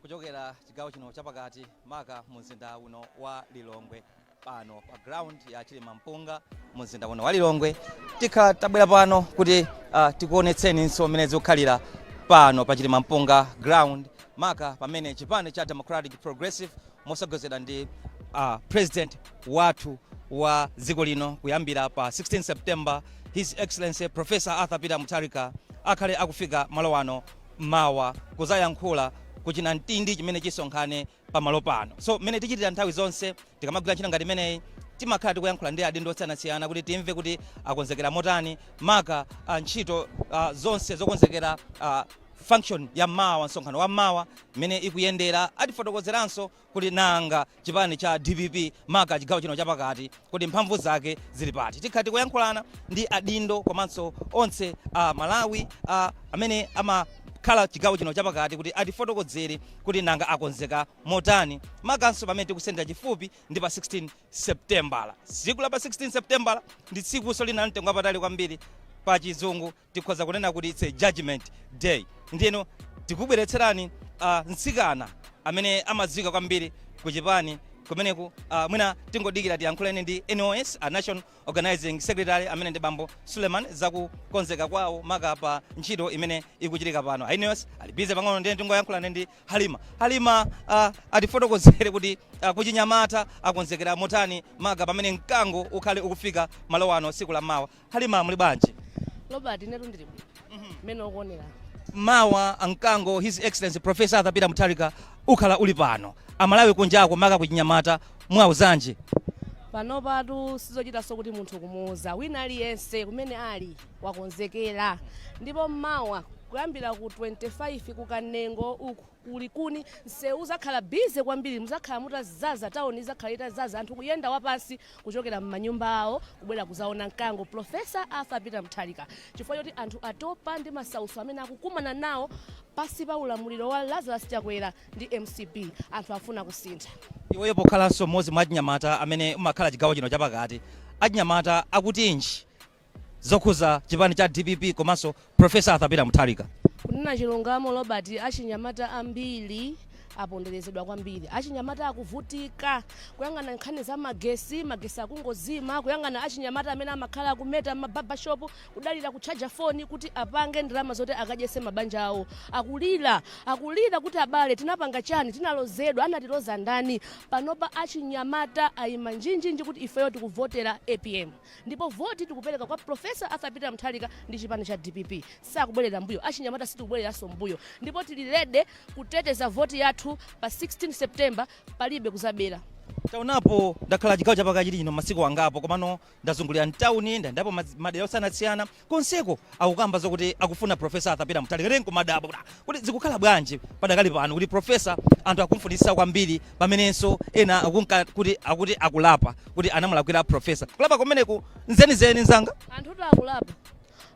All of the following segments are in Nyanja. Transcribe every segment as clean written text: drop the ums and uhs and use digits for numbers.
kuchokera chigawo chino chapakati maka mumzinda uno wa Lilongwe pano pa ground ya Chilima Mpunga mumzinda uno wa Lilongwe. Tikha tabwera pano kuti tikuonetseni mmene zikukhalira pano pa Chilima Mpunga ground maka pamene chipani cha Democratic Progressive mosogozedwa ndi president wathu wa dziko lino kuyambira pa 16 September His Excellency Professor Arthur Peter Mutharika akhale akufika malo ano mawa kuzayankhula kuchina ntindi chimene chisonkhane pa malo pano. So mmene tichitira nthawi zonse tikamagwira ntchito ngati imeneyi timakhala tikuyankhula ndi adindo osiyanasiyana kuti timve kuti akonzekera motani maka ntchito zonse zokonzekera function ya mawa nsonkhano wa mawa mmene ikuyendera atifotokozeranso kuti nanga chipani cha DPP maka chigawo chino chapakati kuti mphamvu zake zili pati. Tikhati kuyankhulana ndi adindo komanso onse Malawi amene amakhala chigawo chino chapakati kuti atifotokozere kuti nanga akonzeka motani makanso pamene tikusendera chifupi ndi pa 16 September. Tsiku la pa 16 September ndi tsiku lina mtengo wapatali kwambiri pa chizungu tikhoza kunena kuti it's a judgment day. Ndiyeno tikubweretserani nsikana amene amadziwika kwambiri ku chipani kumeneku mwina tingodikira tiyankhuleni ndi NOS National Organizing Secretary amene ndi bambo Suleiman zakukonzeka kwawo maka pa ntchito imene ikuchitika pano. NOS alibize pang'ono ndiye tingoyankhulani ndi Halima atifotokozere kuti kuchinyamata akonzekera motani maka pamene mkango ukhale ukufika malo ano tsiku la mawa. Halima muli bwanji? Robert netu ndiri mmene ukuonera mawa mkango His Excellency Professor Arthur Peter Mutharika ukhala uli pano amalawi kunjako maka kuchinyamata mwauzanje pano patu sizochitanso kuti munthu kumuuza wina aliyense kumene ali wakonzekera ndipo mawa kuyambira ku 25 kukanengo uku uli kuni nsewu uzakhala bize kwambiri muzakhala mutazaza taoni izakhala itazaza anthu kuyenda wapansi kuchokera m'manyumba awo kubwera kuzaona mkango Professor Arthur Peter Mutharika chifukwa choti anthu atopa ndi masauso amene akukumana nawo pasi pa ulamuliro wa Lazarus Chakwera ndi MCP anthu afuna kusintha. Iweyo pokhalanso mmodzi mwa achinyamata amene umakhala chigawo chino chapakati achinyamata akutinji zokhuza chipani cha DPP komanso Professor Arthur Peter Mutharika? Kunena chilungamo Robert achinyamata ambiri aponderezedwa kwambiri achinyamata akuvutika kuyang'ana nkhani za magesi akungozima kuyang'ana achinyamata amene amakhala kumeta mababa shop kudalira kuchaja foni kuti apange ndalama zote akadyese mabanja awo akulira kuti abale tinapanga chani tinalozedwa anatiloza ndani panopa achinyamata ayima njinjinji kuti ifeyo tikuvotera APM ndipo voti tikupereka kwa Professor Arthur Peter Mutharika ndi chipani cha DPP sakubwerera mbuyo achinyamata sitikubwereranso mbuyo ndipo tilirede kuteteza voti yathu pa 16 September palibe kuzabera. Taonapo ndakhala chigawo chapakati chino masiku angapo komano ndazungulira mtauni ndapo madera osiyanasiyana konseko akukamba zokuti akufuna Professor Arthur Peter Mutharika renko madabo kuti zikukhala bwanji padakali pano kuti professor anthu akumfunitsa kwambiri pamenenso ena akunka kuti akulapa kuti anamulakwira professor kulapa kumeneku nzenizeni nzanga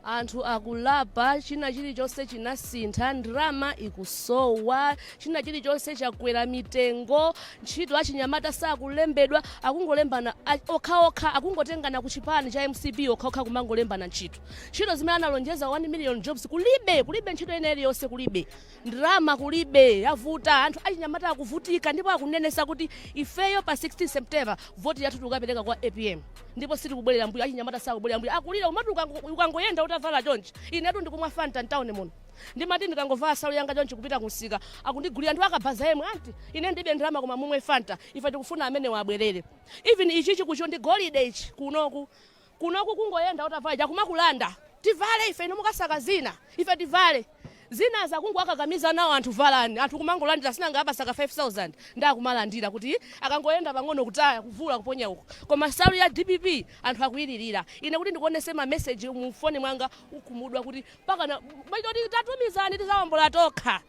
anthu akulapa china chilichonse chinasintha ndrama ikusowa china chilichonse chakwera mitengo ntchito achinyamata sakulembedwa akungolembana okhaokha akungotengana ku chipani cha MCP okhaokha kumangolembana ntchito zimene analonjeza 1 million jobs kulibe ntchito ina iliyonse kulibe ndrama kulibe yavuta anthu achinyamata akuvutika ndipo akunenesa kuti ifeyo pa 16 September voti yathu tukapereka kwa APM ndipo sitikubwerera mbuyo achinyamata sakubwerera mbuyo akulira umatu ukangoyenda utavala chonchi inetu ndikumwa Fanta ntaone muno ndimati ndikangovala salu yanga chonchi kupita kusika akundigulira anthu akabhaza yemwe anti ine ndibe ndrama koma mumwe Fanta ife tikufuna amene wabwerere even ichichi kucho ndi golide ichi kunoku kungoyenda utavala chakumakulanda tivale ife ino mukasaka zina ife tivale zina zakungu akakamiza nawo anthu valani anthu kumangolandira sinanga apasaka 5000 ndakumalandira kuti akangoyenda pang'ono kutaya kuvula kuponya uko koma salu ya DPP anthu akuyiririra ine kuti ndikuonese ma message mu phone mwanga ukumudwa kuti pakana kuti tatumizani tizawombola tokha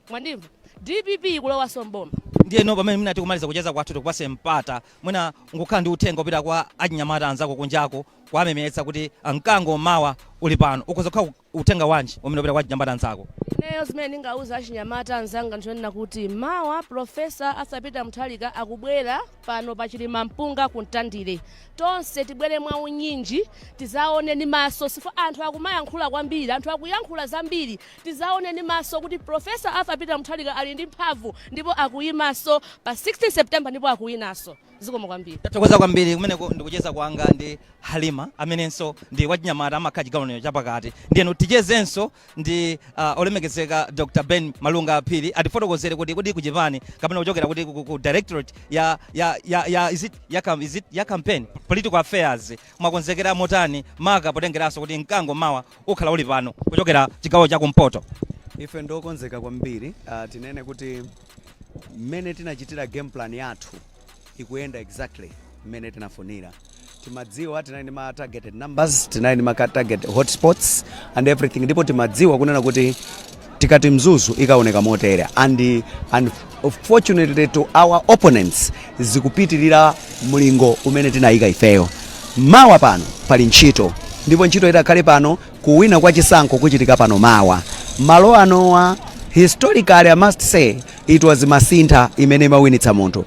mwandimva DPP kulowa somboma ndiyeno pamene muna tikumaliza kucheza kwathu tikupase mpata mwina ngukhala ndi uthenga upita kwa achinyamata anzako kunjako kwamemetsa kuti mkango mawa uli pano ukuzokhala uthenga wanji umene upita kwa achinyamata anzako? Ineyo zimene ndingauza achinyamata anzanga ndichonena kuti mawa Profesa Arthur Peter Mutharika akubwera pano pa Chilima Mpunga kuntandire. Tonse tibwere mwa unyinji tizaone ni maso sifo anthu akumayankhula kwambiri, anthu akuyankhula zambiri, tizaone ni maso kuti Profesa Arthur Peter Mutharika ali ndi mphamvu ndipo akuyimaso pa 16 September ndipo akuyinaso. Zikomo kwambiri. Tathokoza kwambiri kumeneko ndikucheza kwanga ndi Halima amenenso ndi wachinyamata amakhala chigawo chapakati. Ndiyeno tichezenso ndi olemekezeka Dr. Ben Malunga Phiri atifotokozere kuti ku Japan kapena kuchokera kuti ku directorate ya campaign political affairs mwakonzekera motani maka potengeraso kuti mkango mawa ukhala uli pano kuchokera chigawo cha kumpoto. Ife ndokonzeka kwambiri tinene kuti mmene tinachitira game plan yathu ikuyenda exactly mmene tinafunira. Timadziwa tinali ma targeted numbers, tinali ma target hotspots and everything, ndipo timadziwa kunena kuti tikati mzuzu ikaoneka motere and unfortunately to our opponents zikupitirira mlingo umene tinayika ifeyo. Mawa pano pali ntchito, ndipo ntchito itakhale pano kuwina kwa chisankho kuchitika pano mawa. Malo anowa historically I must say it was Masintha imene mawinitsa munthu.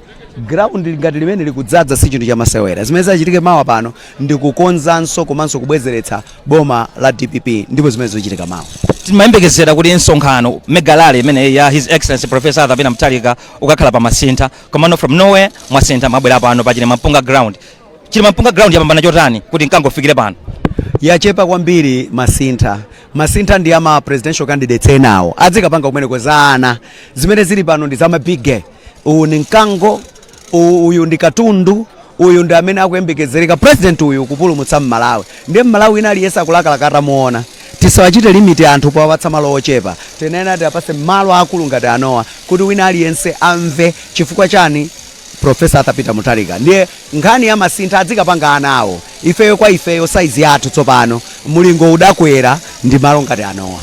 Ground ngati limene likudzaza si chinthu cha masewera. Zimene zachitike mawa pano ndikukonzanso komanso kubwezeretsa boma la DPP, ndipo zimene zichitika mawa. Timayembekezera kuti nsonkhano megalale imene ya His Excellency Professor Arthur Peter Mutharika ukakhala pa Masintha, komano from nowhere Masintha mabwera pano pa Chilima Mpunga ground. Chilima Mpunga ground yapambana chotani kuti mkangofikire pano? Yachepa kwambiri Masintha ndi ama presidential candidates enawo adzikapanga kumene kozana zimene zili pano ndi zama big. Uyu ni mkango, uyu ndi katundu, uyu ndi amene akuyembekezereka president uyu kupulumutsa Malawi. Ndiye Malawi ina aliyesa akulakalaka atamuona. Tisawachite limit anthu powapatsa malo ochepa. Tenena tipase malo akulu ngati anowa kuti wina aliyense amve chifukwa chani Professor Arthur Peter Mutharika. Ndiye nkhani ya Masintha adzikapanga anawo. Ifeyo kwa ifeyo size yathu tsopano mulingo udakwera ndi malo ngati anowa.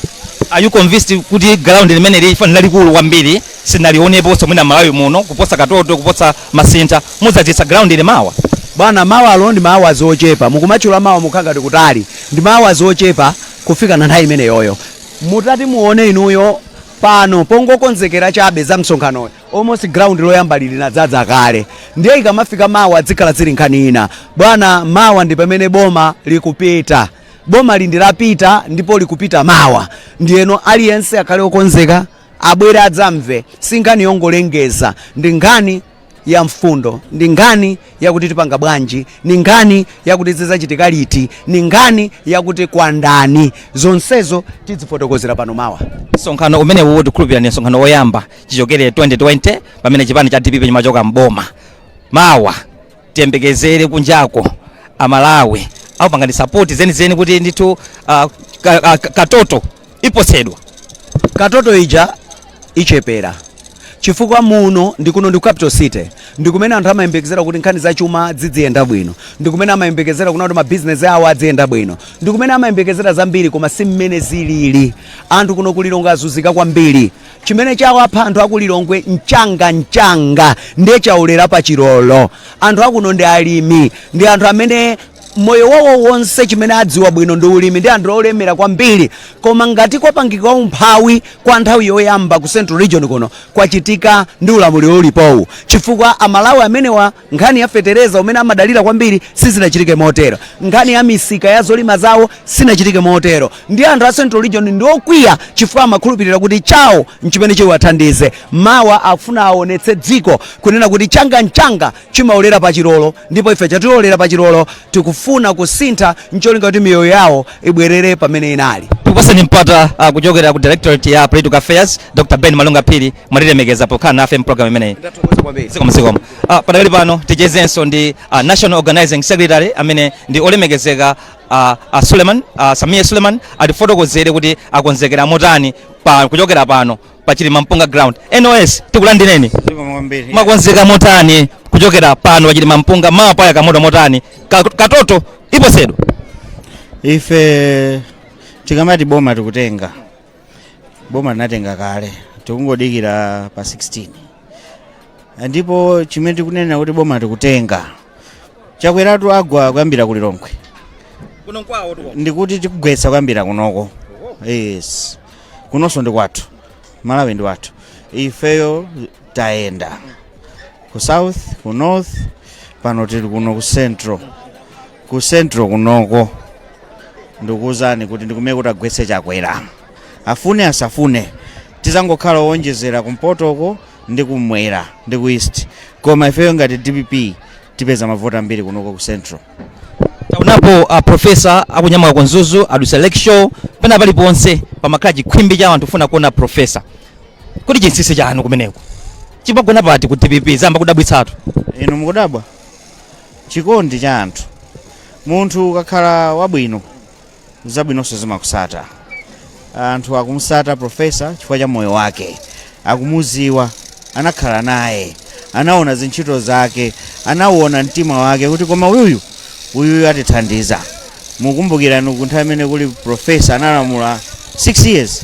Are you convinced kuti ground limene lifanira likulu kwambiri sinalionepo somwina Malawi muno kuposa Katoto kuposa Masintha mudzatitsa ground ile mawa? Bwana mawa alo ndi mawa zochepa, mukumachula mawa mukhangati kutali ndi mawa zochepa kufika na nthawi imene yoyo. Mutati muone inuyo pano pongokonzekera chabe za msonkhano almost ground loyamba lili nadzaza kale. Ndiye ikamafika mawa dzikhala zili nkhani ina. Bwana mawa ndi pamene boma likupita. Boma lindilapita ndipo likupita mawa. Ndiyeno aliyense akhale okonzeka abwera adzamve sinkhani yongolengeza, ndi nkhani ya mfundo, ndi nkhani yakuti tipanga bwanji, ndi nkhani yakuti zizachitika liti, ndi nkhani yakuti kwa ndani. Zonsezo tizifotokozera pano mawa. Msonkhano umene uwo tikhulupirira ni msonkhano woyamba chichokere 2020 pamene chipani cha DPP chimachoka mboma. Mawa tiyembekezere kunjako Amalawi au pangani support zeni kuti nditu Katoto iposedwa. Katoto ija ichepera chifukwa muno ndikuno ndi capital city, ndikumene anthu amayembekezera kuti nkhani za chuma ziziyenda bwino, ndikumene amayembekezera kuti ma business awo aziyenda bwino, ndikumene amayembekezera zambiri koma si mmene zilili. Anthu kuno kulilonga azuzika kwambiri. Chimene chawo apha anthu akulilongwe mchanga ndiye chaulera pa Chilolo. Anthu akuno ndi alimi, ndi anthu amene moyo wawo wonse chimene adziwa bwino ndi ulimi, ndi anthu olemera kwambiri. Koma ngati kwapangika umphawi kwa nthawi yoyamba ku Central Region kuno kwachitika ndi ulamuliro ulipowu, chifukwa Amalawi amenewa nkhani ya fetereza umene amadalira kwambiri sizinachitike motero, nkhani ya misika ya zolima zawo sinachitike motero. Ndi anthu a Central Region ndi okwiya chifukwa amakhulupirira kuti chawo nchimene chiwathandize. Mawa afuna aonetse dziko kunena kuti changa chimaolera pa Chilolo, ndipo ife chatiolera pa Chilolo tikufuna kusintha ncholinga kuti miyoyo yawo ibwerere pamene inali. Tupaseni mpata kuchokera ku Directorate ya Political Affairs Dr. Ben Malunga Phiri mwatilemekeza pokhala nafe program imeneyi. Zikomo. Padakali pano tichezenso ndi National Organizing Secretary amene ndi olemekezeka Suleiman Samia Suleiman atifotokozere kuti akonzekera motani kuchokera pano pa Chilima Mpunga ground. NOS tikulandireni. Mwakonzeka motani kuchokera pano pa Chilima Mpunga mapa ya kamoto motani? Katoto iposedwa. Ife tikamati boma tikutenga. Boma linatenga kale. Tikungodikira pa 16. Ndipo chimene tikunena kuti boma tikutenga. Chakweratu agwa kuyambira ku Lilongwe. Kuno kwawo tu. Ndikuti tikugwetsa kuyambira kunoko. Yes. kunonso ndi kwathu, Malawi ndi wathu. Ifeyo taenda ku south, ku north, pano tili kuno ku central. Ku central kunoko ndikuwuzani kuti ndikumene kuti agwetse chakwera. Afune asafune tizangokhala owonjezera kumpotoko ndi kumwera ndi ku east. Koma ifeyo ngati DPP tipeza mavoti ambiri kunoko ku central. Taunapo profesa akunyamaka ku Nzuzu adusa lecture pena paliponse pamakhala chikhwimbi cha anthu kufuna kuona profesa. Kuti chinsinsi chanu kumeneko chimagona pati ku DPP zamba kudabwitsatu? Inu mukudabwa chikondi cha anthu. Munthu ukakhala wabwino zabwinonso zimakusata. Anthu akumusata profesa chifukwa cha moyo wake, akumuziwa, anakhala naye, anaona zintchito zake, anaona mtima wake kuti koma uyu atithandiza. Mukumbukira ku nthawi imene kuli profesa analamula 6 years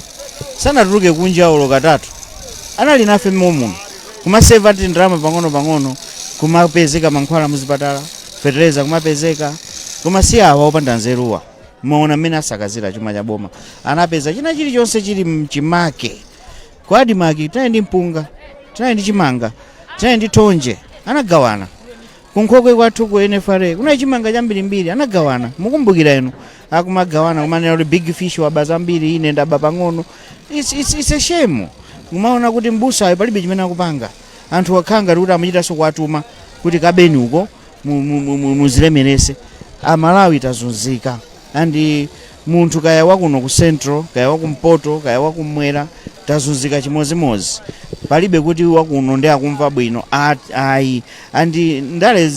sanatuluke kunja ulo katatu, anali nafe muno kumaseva ati ndalama pang'ono kumapezeka mankhwala muzipatala, fertilizer kumapezeka, koma si awa opanda nzeruwa. Muona mmene asakazira chuma cha boma, anapeza china chilichonse chili mchimake. Kwadi maki tinayi ndi mpunga, tinayi ndi chimanga, tinayi ndi thonje, anagawana. Kunkhokwe kwathu ku NFRA kuna chimanga chambirimbiri anagawana. Mukumbukira inu akumagawana kumanena kuti big fish wabaza mbiri, ine ndaba pang'ono. It's a shame. Mumaona kuti mbusa ayo palibe chimene akupanga. Anthu wakhanga kuti amachitaso kuwatuma kuti kabeni uko muzilemerese. Amalawi tazunzika. Andi munthu kaya wakuno ku central, kaya wakumpoto, kaya wakumwera tazunzika chimozimozi. Palibe kuti wakuno ndi akumva bwino ayi. Andi ndale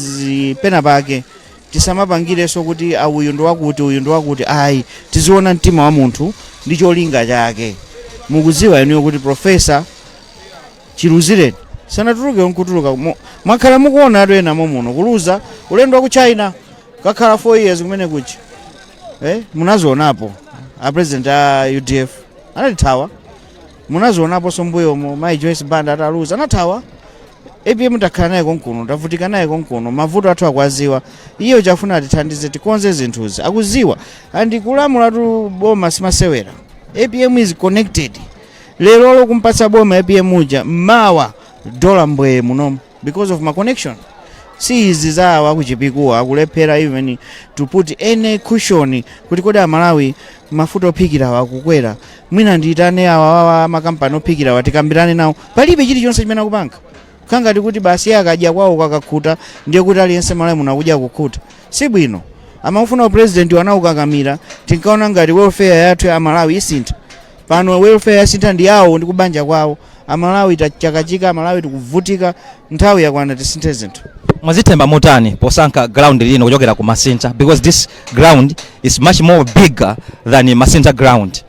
pena pake tisamapangireso kuti uyu ndo wakuti uyu ndo wakuti ayi. Tiziona mtima wa munthu ndi cholinga chake. Mukuziwa inu kuti profesa chiluzire sanatuluke nkutuluka. Mwakhala mukuona atu ena muno kuluza ulendo wa ku China kakhala 4 years kumene kuchi. Munazionapo a president a UDF anathawa. Munazionapo sombuyo Mai Joyce Banda ataluza anathawa. APM takhala naye konkuno, tavutika naye konkuno, mavuto athu akwaziwa. Iyo chafuna atithandize tikonze zinthuzi. Akuziwa andi kulamula tu boma simasewera. APM is connected. Lero lokumpatsa boma APM uja mawa dola mbwe muno because of my connection. Si izi zawa kuchipikuwa akulephera even to put any cushion kuti kodi Malawi mafuta ophikira wakukwera. Mwina ndiitane awa makampani ophikira watikambirane nawo. Palibe chilichonse chimene akupanga. Kangati kuti basi akadya kwawo kakakhuta ndiye kuti aliyense Malawi munakudya kukhuta. Si bwino. Amafuna president wanaukakamira tinkaona ngati welfare yathu ya Malawi isintha. Pano welfare yasintha ndi yawo ndi kubanja kwawo. Amalawi tachakachika, Malawi tikuvutika, nthawi yakwana tisinthe zinthu. Mwazithemba motani posankha ground lino kuchokera ku Masintha because this ground is much more bigger than Masintha ground?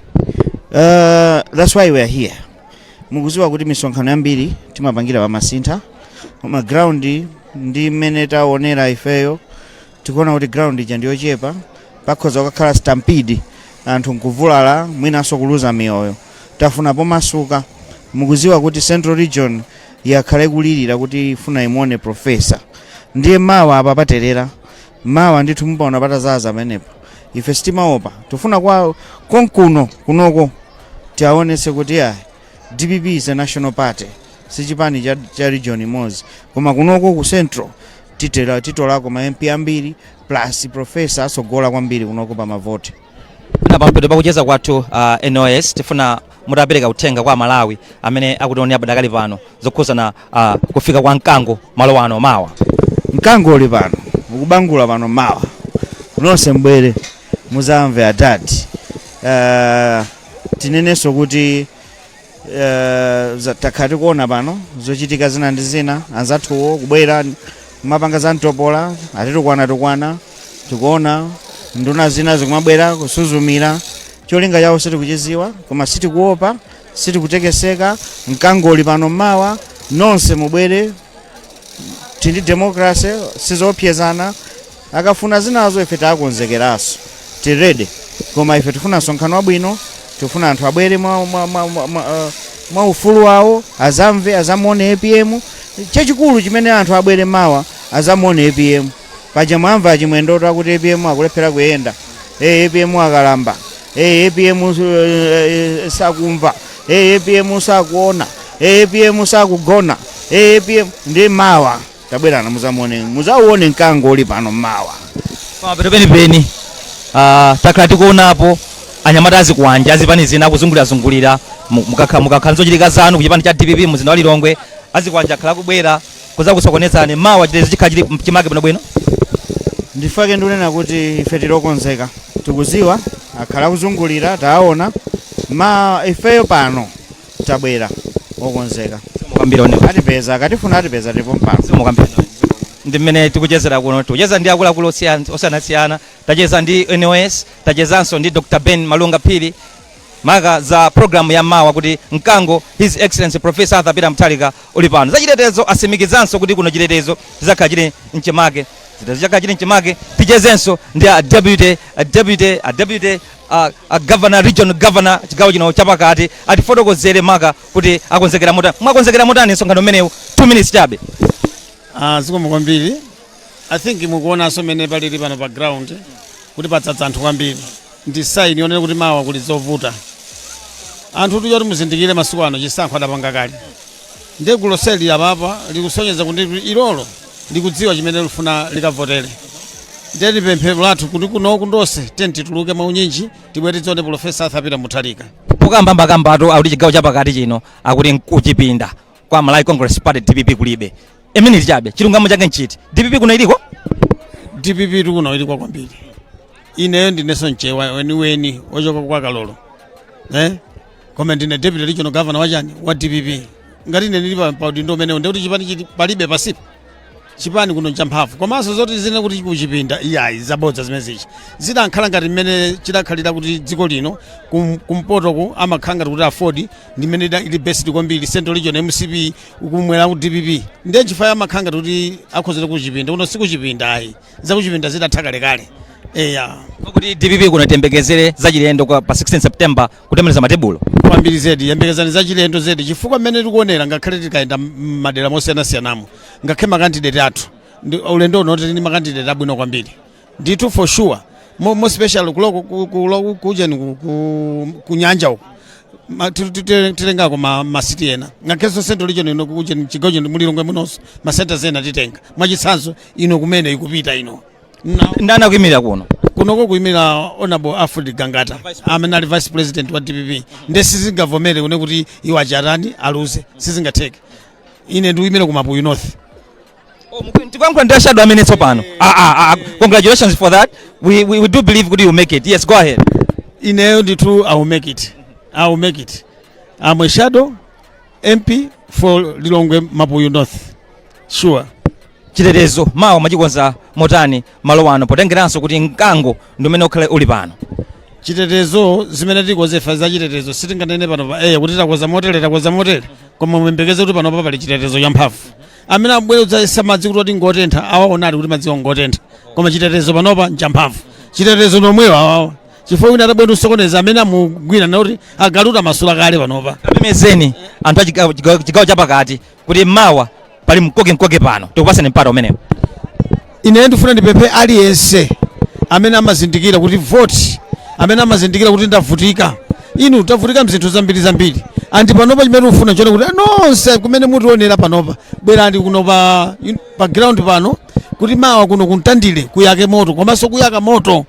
That's why we are here. Mukuziwa kuti misonkhano yambiri timapangira wa Masintha. Koma ground ndi mmene taonera ifeyo tikuona kuti ground ija ndiyochepa, pakhoza kukhala stampede anthu nkuvulala mwinanso kuluza miyoyo. Tafuna pomasuka. Mukuziwa kuti Central Region yakhale kulirira kuti ifuna imone profesa. Ndiye mawa apa paterera. Mawa ndithu mupaona patazaza pamenepo. Ife sitimaopa. Tufuna kwa kunoko tiaonese kuti DPP is a national party. Sichipani cha region imodzi. Koma kunoko ku Central titolako ma MP ambiri plus profesa asogola kwambiri kunoko pa mavoti. Pampeto pakucheza kwathu NOS tifuna mutapereka uthenga kwa Malawi amene akutionera padakali pano zokhuzana kufika kwa mkango malo ano mawa. Mkango uli pano ukubangula pano mawa nonse mbwere muzamve atati. Tinenenso kuti takhati kuona pano zochitika zina ndi zina anzathuwo kubwera mapanga za mtopola atitukwana tikuona nduna zina zikumabwera kusuzumira cholinga chawo sitikuchiziwa koma sitikuopa sitikutekeseka. Mkangoli pano mawa nonse mubwere tindi democracy sizopyezana akafuna zinazo ife takonzekeraso tirede koma ife tifuna msonkhano wabwino tifuna anthu abwere mwa ufulu wawo azamve azamuone APM chachikulu chimene anthu abwere mawa azamuone APM paja mwamva chimwendo kuti APM akulephera kuyenda APM akalamba APM sakumva, APM sakuona, APM sakugona, APM ndi mawa tabwera na muzaone mkango uli pano mawa. Koma penipeni takhala tikuonapo anyamata azikuwanja azipani zina akuzungulira mukakhala zochitika zanu kuchipani cha DPP mzinda wa Lilongwe azikuwanja akhala kubwera kuza kusokonezani mawa chitetezo chikhala chili chimake bwinobwino. Ndifake ndunena kuti ife tilokonzeka tikuziwa akhala kuzungulira taona ma ifeyo pano tabwera okonzeka atipeza akatifuna atipeza tipo mpano ndi mmene tikuchezera kuno tikucheza ndi akuluakulu osiyanasiyana tacheza ndi NOS tachezanso ndi Dr. Ben Malunga Phiri maka za programu ya mawa kuti mkango His Excellency Professor Arthur Peter Mutharika uli pano zachitetezo asimikizanso kuti kuno chitetezo chizakhala chili mchimake chitetezo chili mchimake tichezenso ndi deputy governor regional governor chigawo chino chapakati atifotokozere maka kuti akonzekera motani mwakonzekera motani nsonkhano umenewu 2 minutes chabe. Zikomo kwambiri. I think mukuona so mene palili pano pa ground kuti patsatsa anthu kwambiri ndi sign yonena kuti mawa kuli zovuta anthu tuyoti muzindikire masiku ano chisankho adapanga kale ndiye guloseli apapa likusonyeza kuti ilolo likudziwa chimene lifuna likavotere ndiye lipemphero lathu kuti kuno ndonse tenti tuluke maunyinji tibwere tione Professor Arthur Peter Mutharika ukambambakambatu akuti chigawo chapakati chino akuti nkuchipinda kwa Malawi Congress Party DPP kulibe eminiti chabe chilungamo chake nchiti DPP kuno iliko DPP kuno iliko kwambiri ineyo ndineso nchewa weni wachoka kwa Kalolo koma ndine deputy regional governor wachani wa DPP ngati ine ndili pa udindo umenewo ndikuti chipani chiti palibe pasipo chipani kuno champhamvu komanso zoti zine kuti kuchipinda iyayi zabodza zimenezichi zidankhala ngati mmene chidakhalira kuti dziko lino kumpotoku amakhala ngati kuti afodi ndi mmene ili best kwambiri Central Region MCP kumwera ku DPP ndiye chifaya amakhala ngati kuti akhozera kuchipinda kuno sikuchipinda ayi zakuchipinda zidatha kalekale kuti DPP kuno tembekezere zachilendo pa 16 September kutemeleza matebulo kwambiri zedi yembekezani zachilendo zedi chifukwa mmene tikuonera ngakhale tikaenda madera mosiyanasiyanamo ngakhale makandidate athu ulendo unoti ndi makandidate abwino kwambiri ndithu for sure more special kujeni kunyanja uko titengako masiti ena ngakheso Central Region ino kujeni chigawo chino mulilongwe munonso masenta ena titenga mwachitsanzo ino kumene ikupita ino ndana kuimira kuno kuimira Honorable Alfred Gangata amene ali vice president wa DPP ndi sizingavomere une kuti iwo acharani aluze sizingatheke ine ndikuimira ku Mapuyi North. Tikwankhula ndi shadow amene tsopano congratulations for that we do believe kuti you make it. Yes, go ahead. Ineyo ndithu I will make it I'm a shadow MP for Lilongwe Mapuyi North sure. Chitetezo mawa machikonza motani malo ano potengeranso kuti mkango ndi umene ukhale uli pano chitetezo zimene tikozefa za chitetezo sitinganene pano pa kuti takoza motere koma muyembekeze kuti pano pali chitetezo champhamvu amene abwera samadzi kuti ngotentha awaonali kuti madziwo ngotentha koma chitetezo panopa nchamphamvu chitetezo nomweyo awawa chifukwa wina atabwera usokoneza amene amugwira nakuti agaluta masula kale panopa kapemezeni anthu chigawo chapakati kuti mawa pali mkoke pano tikupasani mpata umenewo. Ine ndifuna ndipemphe aliyense amene amazindikira kuti vote amene amazindikira kuti ndavutika inu tavutika mzinthu zambiri andi panopa chimene ufuna chone kuti nonse kumene mutionera panopa bwerani kuno pa ground pano kuti mawa kuno kuntandire kuyake moto komanso kuyaka moto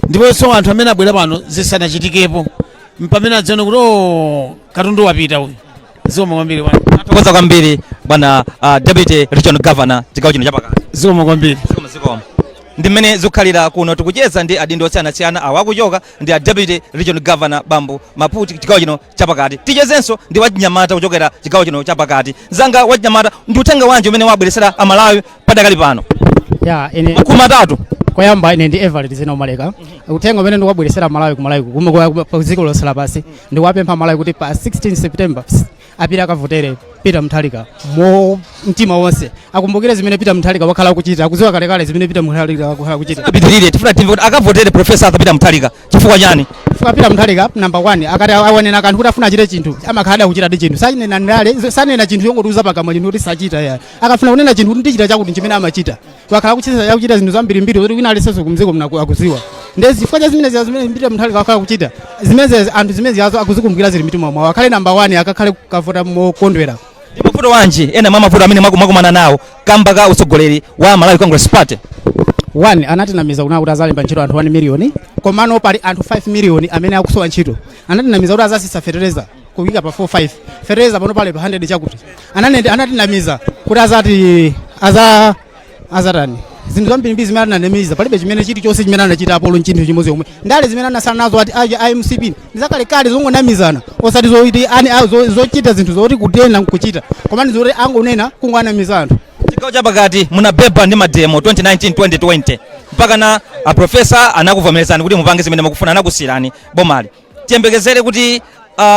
ndipo so anthu amene abwera pano zisanachitikepo mpamene adzione kuti katundu wapita uyu zikomo kwambiri atokoza kwambiri bwana deputy regional governor chigawo chino chapakati zikomo kwambiri zikomo ndi mmene zikukhalira kuno tikucheza ndi adindo osiyanasiyana awakuchoka ndi deputy regional governor Bambo Maputi chigawo chino chapakati tichezenso ndi wachinyamata kuchokera chigawo chino chapakati zanga wachinyamata ndi uthenga wanji umene wabweresera amalawi padakali pano ine makumi atatu koyamba ine ndi Everett Zena Umaleka uthenga umene ndikuwabweresera Malawi ku dziko lonse lapansi ndikuwapempha Malawi kuti pa 16 September apita akavotere Peter Mutharika mo mtima wonse akumbukire zimene Peter Mutharika wakhala kuchita akuziwa kalekale zimene Peter Mutharika wakhala kuchita apitirire tifuna timve kuti akavotere Professor Arthur Peter Mutharika chifukwa chani chifukwa Peter Mutharika number 1 akati awanena kanthu kuti afuna achite chinthu amakhala kuchita ndi chinthu sanena ndale sanena chinthu yongotuza pakamwa chinthu kuti sachita akafuna kunena chinthu kuti ndichita chakuti chimene amachita wakhala kuchita zinthu zambirimbiri zoti wina alisenso kumdziko mna akuziwa ndezi chifukwa cha zimene mbiri Mutharika wakhala kuchita zimene anthu zimene yazo akuzikumbukira zili mitima mwawo akhale namba 1 akakhale kavota mokondwera. Mavuto wanji ena mwa mavuto amene mwakumana nawo kamba ka utsogoleri wa Malawi Congress Party? 1 anatinamiza kuna kuti azalemba ntchito anthu 1 million komano pali anthu 5 million amene akusowa ntchito. Anatinamiza kuti azasisa fertilizer kuyika pa 45 fertilizer pano pale pa 100 chakuti anatinamiza kuti azatani zinthu zambiri zimene ananamiza palibe chimene chiti chonse chimene anachita apolo nchinthu chimodzi omwe ndale zimene anasala nazo ati aje IMCP ndizakalekale zongonamizana osati zoiti ani zochita zinthu zoti kutena kuchita komani zoti angonena kungoanamiza anthu. Chigawo chapakati munabeba ndi mademo 2019-2020 mpaka na profesa anakuvomerezani kuti mupange zimene mukufuna anakusirani bomali. Tiyembekezere kuti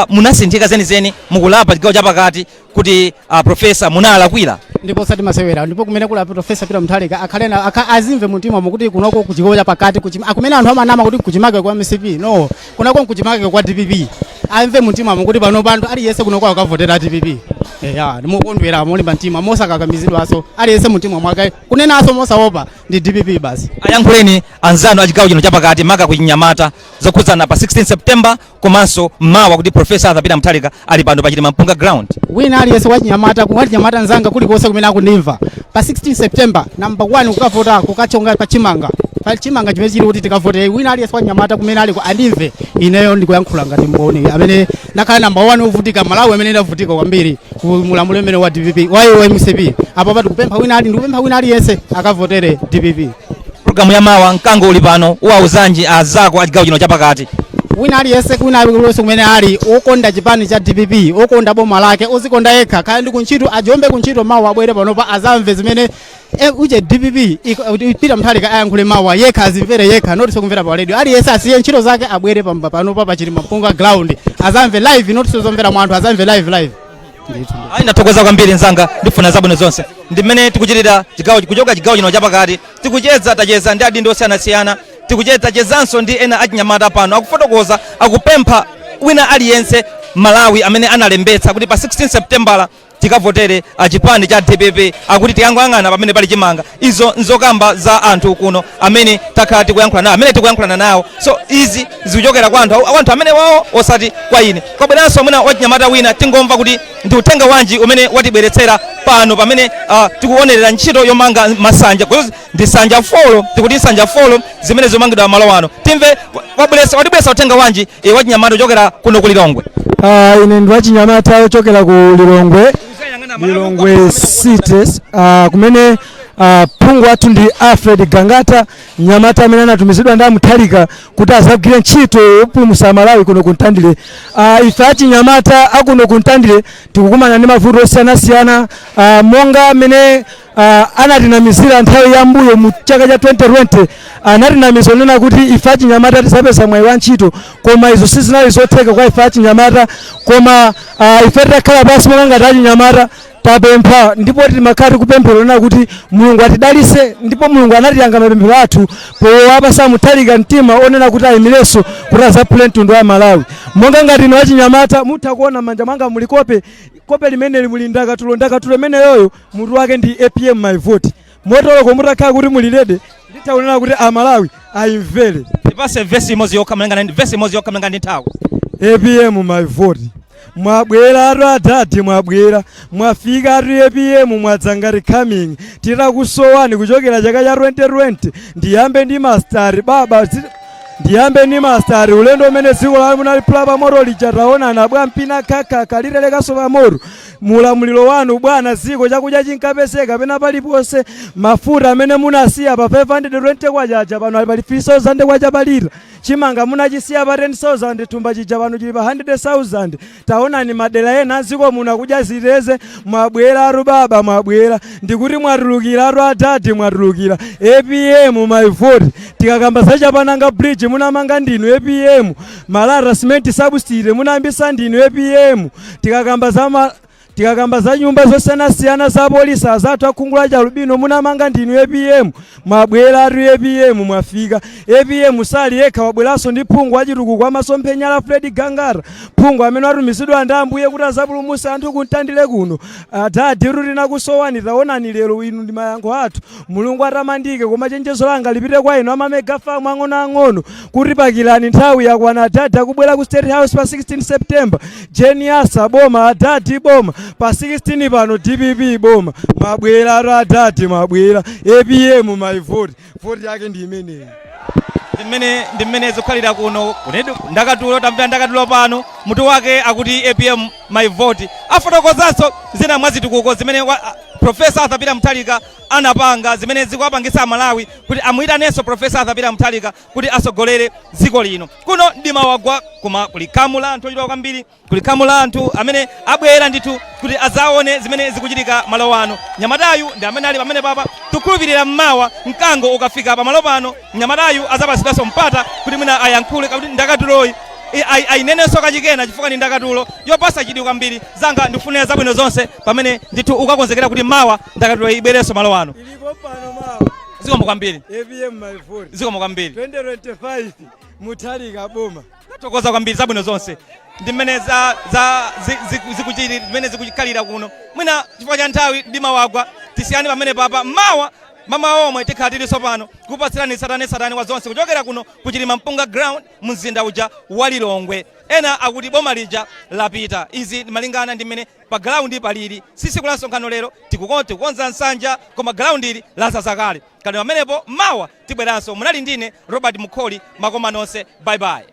munasinthika zenizeni mukulapa chigawo chapakati kuti profesa munalakwira ndipo sati masewera ndipo kumene kula profesa Peter Mutharika akhalena azimve mtima mukuti kunoko kuchigawo chapakati akumene anthu amanama kuti kuchimake kwa MCP no kunoko kuchimake kwa DPP amve mtima mukuti pano bantu aliyense kunoko akavotera DPP ndimukondwera molimba mtima mosakakamizidwaso aliyense mtima mwake kunenaso mosaopa ndi DPP basi. Ayankhuleni anzanu a chigawo chino chapakati maka kuchinyamata zokhudzana pa 16 September komanso mmawa kuti profesa Peter Mutharika ali pano pa Chilima Mpunga ground. Wina aliyense wachinyamata kumati nyamata nzanga kulikonse kumene akundimva pa 16 September number 1 kukavota kukachonga pa Chimanga chimene chili kuti tikavote wina aliyense wachinyamata kumene aliko andimve ineyo ndikuyankhula ngati mboni amene ndakhala number 1 uvutika Malawi amene ndavutika kwambiri mulamulo umene wa DPP wa MCP apo pati kupempha wina aliyense akavotere DPP. Programu ya mawa mkango uli pano uwauzanji azako a chigawo chino chapakati? Wina aliyense kumene ali okonda chipani cha DPP okonda boma lake ozikonda yekha kaya ndi kuntchito ajombe kuntchito mawa abwere panopa azamve zimene uje DPP Peter Mutharika ayankhule mawa yekha azimvere yekha notiso kumvera pa radio aliyense asiye ntchito zake abwere panopa pa Chilima Mpunga ground azamve live notiso zomvera mwa anthu azamve live. Ayi ndatokoza kwambiri nzanga ndifuna zabwino zonse ndimene tikuchitira kuchoka chigawo chino chapakati tacheza ndi adindo osiyanasiyana tachezanso ndi ena achinyamata pano akufotokoza akupempha wina aliyense Malawi amene analembetsa kuti pa 16 September tikavotere chipani cha DPP akuti tiyangoyang'ana pamene pali chimanga. Izo nzokamba za anthu kuno amene takhala tikuyankhulana nawo so izi zikuchokera kwa anthu amene wawo osati kwa ine. Kwabweranso mwina wachinyamata wina tingomva kuti ndi uthenga wanji umene watibweretsera pano pamene tikuonerera ntchito yomanga masanja kuti ndi sanja folo tikuti sanja folo zimene zomangidwa malo ano. Timve watibweretsa uthenga wanji wachinyamata ochokera kuno ku Lilongwe. Ine ndi wachinyamata ochokera ku Lilongwe Cities kumene phungu wathu ndi Alfred Gangata nyamata amene anatumizidwa ndi Mutharika kuti azagwire ntchito yopulumutsa Malawi kuno kuntandire. Ife achinyamata akuno kuntandire tikukumana ndi mavuto osiyanasiyana monga amene anatinamizira nthawi ya mbuyo mu chaka cha 2020 anatinamiza nena kuti ife achinyamata tisapeza mwayi wa ntchito koma izo sizinali zotheka kwa ife achinyamata koma ife takhala pansi monga ngati achinyamata tapempha ndipo timakhala kupempherana kuti Mulungu atidalitse ndipo Mulungu anatiyankha mapemphero athu powapatsa Mutharika mtima onena kuti ayimirenso kuti azaphule mtundu wa Malawi. Monga ngati ino achinyamata mutha kuona manja mwanga muli kope limene muli ndakatulo imene yoyo mutu wake ndi APM my vote motoloko mutakhala kuti muli lede nditaonera kuti Amalawi ayimvere. Ipase verse imodzi yokha mlanga ndi nthawi. APM my vote mwabwera atu adati mwabwera mwafika atu APM mwadzangari coming tirakusowani kuchokera chaka cha 2020 ndiyambe ndi master baba ndiyambe ni master ulendo umene dziko la munali plaba moro lichataonana bwa mpina kaka kalirele kasopa moro mulamuliro wanu bwana ziko chakudya chinkapeseka pena paliponse mafuta amene munasiya pa 520 kwachacha pano ali pali 3000 kwachapalira chimanga munachisiya pa 10000 thumba chija pano chili pa 100000 taonani madera ena aziko muna kudya ziteze mwabwera aru baba mwabwera ndikuti mwatulukira aru adati mwatulukira APM my vote tikakamba zachapananga bridge munamanga ndinu APM malara cement substitute munayambisa ndinu APM tikakamba za tikakamba za nyumba zosiyanasiyana za polisi azathu akhungula cha Lubino munamanga ndinu APM mwabwera atu APM mwafika APM sali yekha wabweranso ndi phungu achituku kwa masomphenya la Fred Gangata phungu amene atumizidwa ndi Ambuye kuti azapulumutsa anthu kuntandile kuno atadiru tinakusowani taonani lero inu ndi mayankho athu Mulungu atamandike koma chenjezo langa lipite kwa inu amamegafamu ang'onoang'ono kuti pakilani nthawi yakwana adadi akubwera ku State House pa 16 September Jeniasa boma adadi boma pa 16 pano DPP boma mabwera adadi mabwera APM my vote yake ndi imeneyi ndimene zokhalira kuno kunedu ndakatulo tamvera ndakatulo pano mutu wake akuti APM my vote afotokozanso zina mwazitukuko zimene Professor Arthur Peter Mutharika anapanga zimene zikuwapangisa Malawi kuti amuyitanenso Professor Arthur Peter Mutharika kuti asogolere dziko lino kuno ndimawagwa koma kulikamu la anthu ochita kwambiri kulikamu la anthu amene abwera ndithu kuti azaone zimene zikuchitika malo ano nyamatayu ndi amene ali pamene papa tukhulupirira mmawa mkango ukafika pa malo pano nyamatayu azapasidwanso mpata kuti mwina ayankhule kuti ndakatuloyi ainenenso kachikena chifukwa ni ndakatulo yopasa chidwi kwambiri zanga ndifunira zabwino zonse pamene ndithu ukakonzekera kuti mawa ndakatulo ibwerenso malo ano ilipo pano mawa zikomo kwambiri APM my vote zikomo kwambiri 2025 Mutharika boma tokoza kwambiri zabwino zonse ndi mmene zikuchiri zimene zikukhalira kuno mwina chifukwa cha nthawi ndimawagwa tisiyani pamene papa mawa mama omwe tikhala tilinso pano kupatsirani satani kwa zonse kuchokera kuno kuchilima mpunga ground mumzinda uja wa Lilongwe ena akuti boma lija lapita izi malingana ndi mmene pa ground palili sisi kula nsonkhano lero tikukonza nsanja koma ground ili lazazakale kale pamenepo mawa tibweranso munali ndine Robert Mukholi makoma nonse bye bye